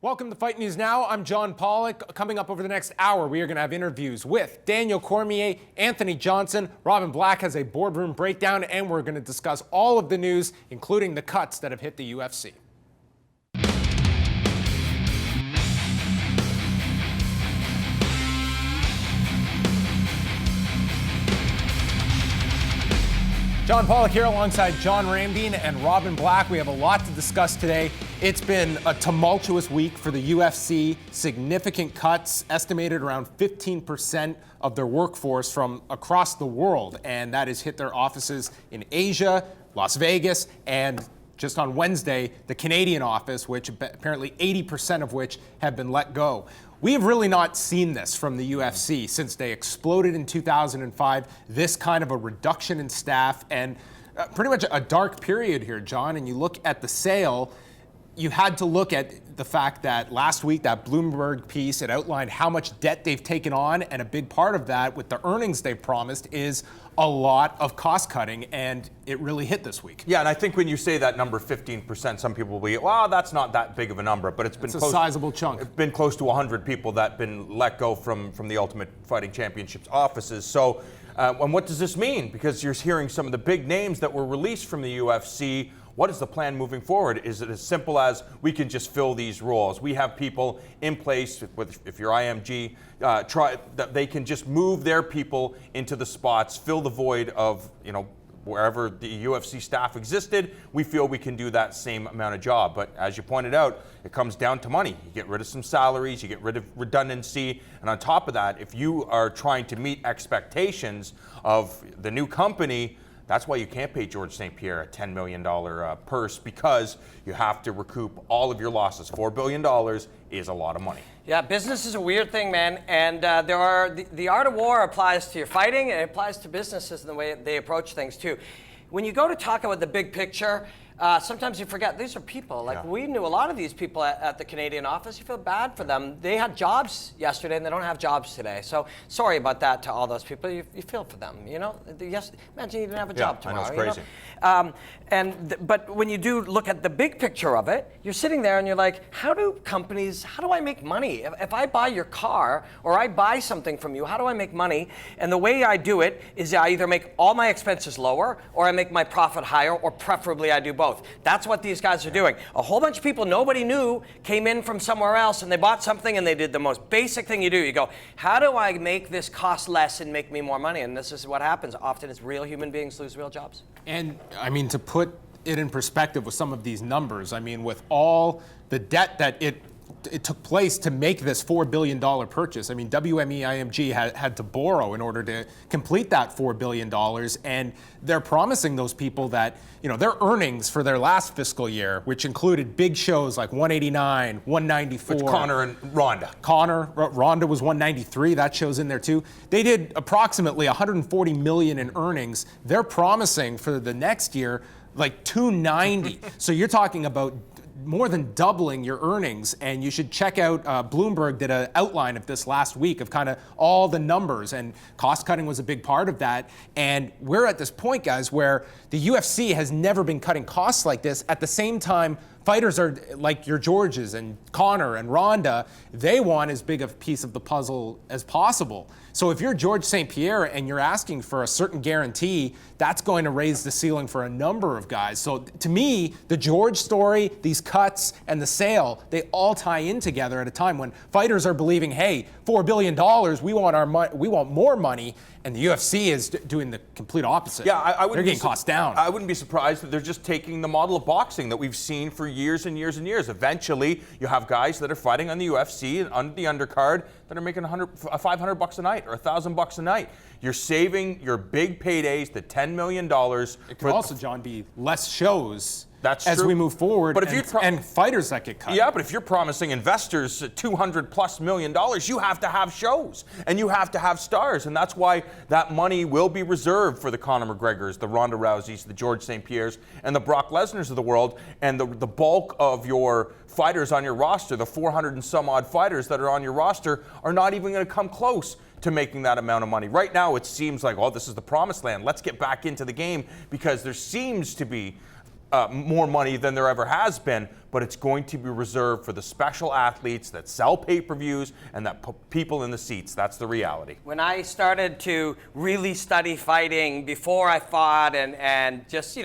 Welcome to Fight News Now. I'm John Pollock. Coming up over the next hour, we are going to have interviews with Daniel Cormier, Anthony Johnson. Robin Black has a boardroom breakdown, and we're going to discuss all of the news, including the cuts that have hit the UFC. John Pollock here alongside John Rambine and Robin Black. We have a lot to discuss today. It's been a tumultuous week for the UFC. Significant cuts, estimated around 15% of their workforce from across the world. And that has hit their offices in Asia, Las Vegas, and just on Wednesday, the Canadian office, which apparently 80% of which have been let go. We have really not seen this from the UFC since they exploded in 2005, this kind of a reduction in staff and pretty much a dark period here, John. And you look at the sale, you had to look at the fact that last week, that Bloomberg piece, it outlined how much debt they've taken on, and a big part of that with the earnings they've promised is a lot of cost cutting, and it really hit this week. Yeah, and I think when you say that number 15%, some people will be, well, that's not that big of a number, but it's been a sizable chunk. It's been close to 100 people that have been let go from the Ultimate Fighting Championships offices. So, and what does this mean? Because you're hearing some of the big names that were released from the UFC. What is the plan moving forward? Is it as simple as we can just fill these roles? We have people in place, if you're IMG, that they can just move their people into the spots, fill the void of, wherever the UFC staff existed. We feel we can do that same amount of job. But as you pointed out, it comes down to money. You get rid of some salaries, you get rid of redundancy, and on top of that, if you are trying to meet expectations of the new company, that's why you can't pay George St. Pierre a $10 million purse, because you have to recoup all of your losses. $4 billion is a lot of money. Yeah, business is a weird thing, man. And the art of war applies to your fighting, and it applies to businesses and the way they approach things too. When you go to talk about the big picture, sometimes you forget these are people. We knew a lot of these people at the Canadian office. You feel bad for them. They had jobs yesterday and they don't have jobs today. So sorry about that to all those people. You feel for them. Yes, imagine you didn't have a job tomorrow. I know, it's crazy. But when you do look at the big picture of it, you're sitting there and you're like, how do I make money? If I buy your car or I buy something from you, how do I make money? And the way I do it is I either make all my expenses lower or I make my profit higher, or preferably I do both. That's what these guys are doing. A whole bunch of people nobody knew came in from somewhere else and they bought something and they did the most basic thing you do. You go, how do I make this cost less and make me more money? And this is what happens. Often it's real human beings lose real jobs. And I mean, to put it in perspective with some of these numbers, I mean, with all the debt that it took place to make this $4 billion purchase. I mean, WME-IMG had to borrow in order to complete that $4 billion. And they're promising those people that, their earnings for their last fiscal year, which included big shows like 189, 194. Which Conor and Ronda. Ronda was 193. That show's in there too. They did approximately $140 million in earnings. They're promising for the next year like 290. So you're talking about more than doubling your earnings, and you should check out, Bloomberg did an outline of this last week of kind of all the numbers, and cost cutting was a big part of that. And we're at this point, guys, where the UFC has never been cutting costs like this. At the same time, fighters are like your Georges and Conor and Ronda, they want as big a piece of the puzzle as possible. So if you're George St. Pierre and you're asking for a certain guarantee, that's going to raise the ceiling for a number of guys. So to me, the George story, these cuts, and the sale, they all tie in together at a time when fighters are believing, hey, $4 billion, we want more money, and the UFC is doing the complete opposite. Yeah, they're getting costs down. I wouldn't be surprised that they're just taking the model of boxing that we've seen for years and years and years. Eventually, you have guys that are fighting on the UFC and under the undercard that are making $500 a night or $1,000 a night. You're saving your big paydays, the $10 million. It could also, John, be less shows. That's as true. We move forward, but if and fighters that get cut. Yeah, but if you're promising investors $200+ million, you have to have shows and you have to have stars, and that's why that money will be reserved for the Conor McGregors, the Ronda Rouseys, the George St. Pierres, and the Brock Lesnars of the world. And the bulk of your fighters on your roster, the 400 and some odd fighters that are on your roster, are not even going to come close to making that amount of money. Right now, it seems like, oh, this is the promised land. Let's get back into the game, because there seems to be more money than there ever has been, but it's going to be reserved for the special athletes that sell pay-per-views and that put people in the seats. That's the reality. When I started to really study fighting before I fought and just,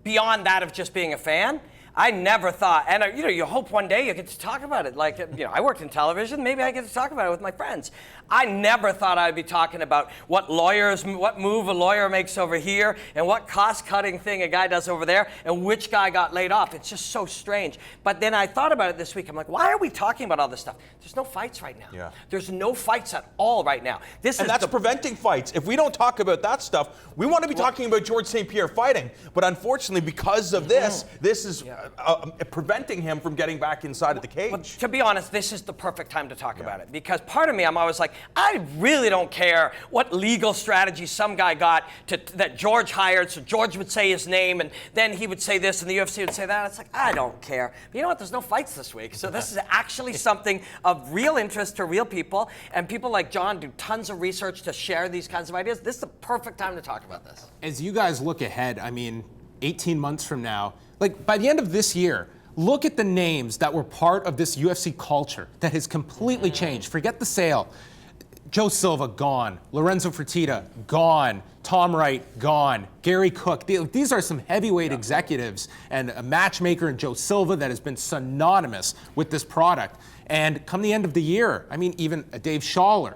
beyond that of just being a fan, I never thought, and you hope one day you get to talk about it. Like, I worked in television, maybe I get to talk about it with my friends. I never thought I'd be talking about what move a lawyer makes over here, and what cost-cutting thing a guy does over there, and which guy got laid off. It's just so strange. But then I thought about it this week. I'm like, why are we talking about all this stuff? There's no fights right now. Yeah. There's no fights at all right now. And that's preventing fights. If we don't talk about that stuff, we want to be talking about George St. Pierre fighting. But unfortunately, because of this is preventing him from getting back inside of the cage. But to be honest, this is the perfect time to talk about it, because part of me, I'm always like, I really don't care what legal strategy some guy got that George hired, so George would say his name, and then he would say this, and the UFC would say that. It's like, I don't care. But you know what? There's no fights this week, so this is actually something of real interest to real people, and people like John do tons of research to share these kinds of ideas. This is the perfect time to talk about this. As you guys look ahead, 18 months from now, by the end of this year, look at the names that were part of this UFC culture that has completely changed. Forget the sale. Joe Silva, gone. Lorenzo Fertitta, gone. Tom Wright, gone. Gary Cook. These are some heavyweight executives, and a matchmaker in Joe Silva that has been synonymous with this product. And come the end of the year, even Dave Schaller.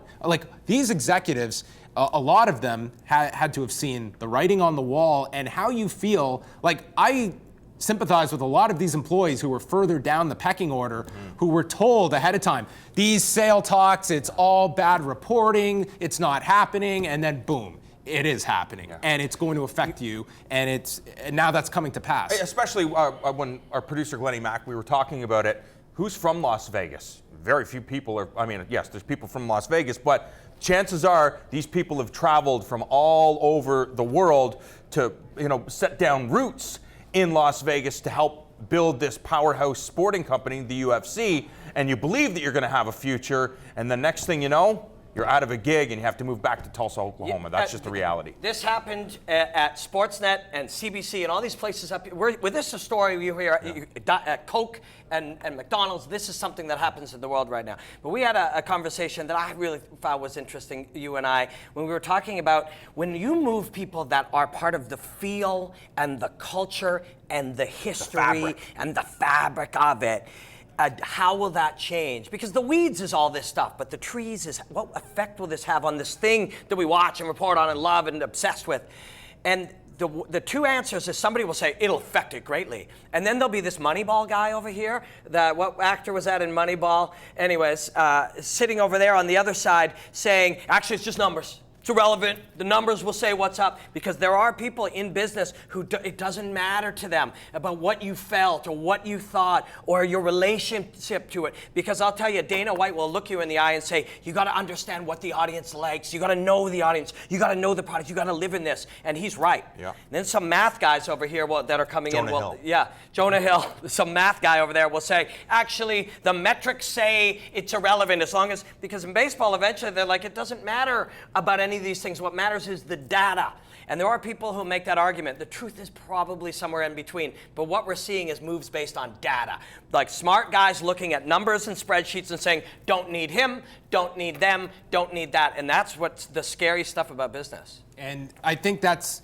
These executives, a lot of them had to have seen the writing on the wall, and how you feel. I sympathize with a lot of these employees who were further down the pecking order, who were told ahead of time, these sale talks, it's all bad reporting, it's not happening, and then boom, it is happening, and it's going to affect you, and now that's coming to pass. Especially when our producer Glennie Mack, we were talking about it, who's from Las Vegas? Very few people are, yes, there's people from Las Vegas, but chances are these people have traveled from all over the world to, set down roots in Las Vegas to help build this powerhouse sporting company, the UFC, and you believe that you're going to have a future, and the next thing you know, you're out of a gig and you have to move back to Tulsa, Oklahoma. That's just the reality. This happened at Sportsnet and CBC and all these places up here. With this story you hear at Coke and McDonald's, this is something that happens in the world right now. But we had a conversation that I really found was interesting, you and I, when we were talking about when you move people that are part of the feel and the culture and the history and the fabric of it. How will that change? Because the weeds is all this stuff, but the trees is what effect will this have on this thing that we watch and report on and love and obsessed with? And the two answers is somebody will say it'll affect it greatly, and then there'll be this Moneyball guy over here. What actor was that in Moneyball? Anyways, sitting over there on the other side saying, actually, it's just numbers. It's irrelevant. The numbers will say what's up, because there are people in business who it doesn't matter to them about what you felt or what you thought or your relationship to it. Because I'll tell you, Dana White will look you in the eye and say, you got to understand what the audience likes. You got to know the audience. You got to know the product. You got to live in this. And he's right. Yeah. And then some math guys over here that are coming in. Hill. Yeah, Jonah Hill, some math guy over there will say, actually, the metrics say it's irrelevant because in baseball, eventually they're like, it doesn't matter about any of these things. What matters is the data. And there are people who make that argument. The truth is probably somewhere in between. But what we're seeing is moves based on data. Like smart guys looking at numbers and spreadsheets and saying, don't need him, don't need them, don't need that. And that's what's the scary stuff about business. And I think that's,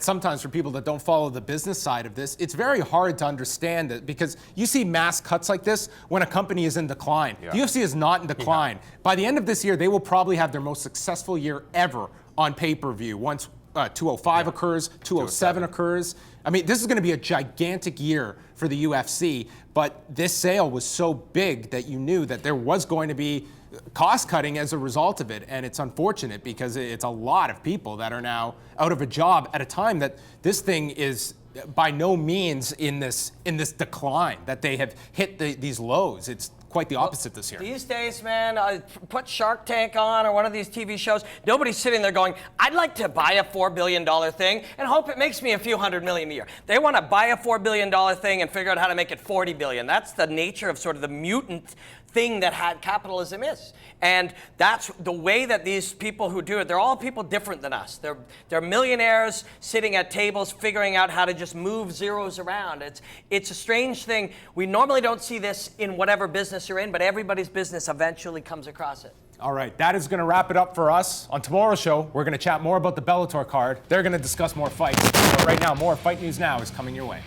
sometimes for people that don't follow the business side of this, it's very hard to understand it, because you see mass cuts like this when a company is in decline. Yeah. The UFC is not in decline. Yeah. By the end of this year, they will probably have their most successful year ever on pay-per-view once 205 occurs, 207 occurs. This is going to be a gigantic year for the UFC, but this sale was so big that you knew that there was going to be cost cutting as a result of it, and it's unfortunate because it's a lot of people that are now out of a job at a time that this thing is by no means in this decline, that they have hit these lows. It's quite the opposite this year. These days, man, put Shark Tank on or one of these TV shows. Nobody's sitting there going, I'd like to buy a $4 billion thing and hope it makes me a few $100 million a year. They want to buy a $4 billion thing and figure out how to make it $40 billion. That's the nature of sort of the mutant thing that capitalism is. And that's the way that these people who do it, they're all people different than us. They're millionaires sitting at tables figuring out how to just move zeros around. It's a strange thing. We normally don't see this in whatever business you're in, but everybody's business eventually comes across it. All right, that is going to wrap it up for us. On tomorrow's show, we're going to chat more about the Bellator card. They're going to discuss more fights. But right now, more Fight News Now is coming your way.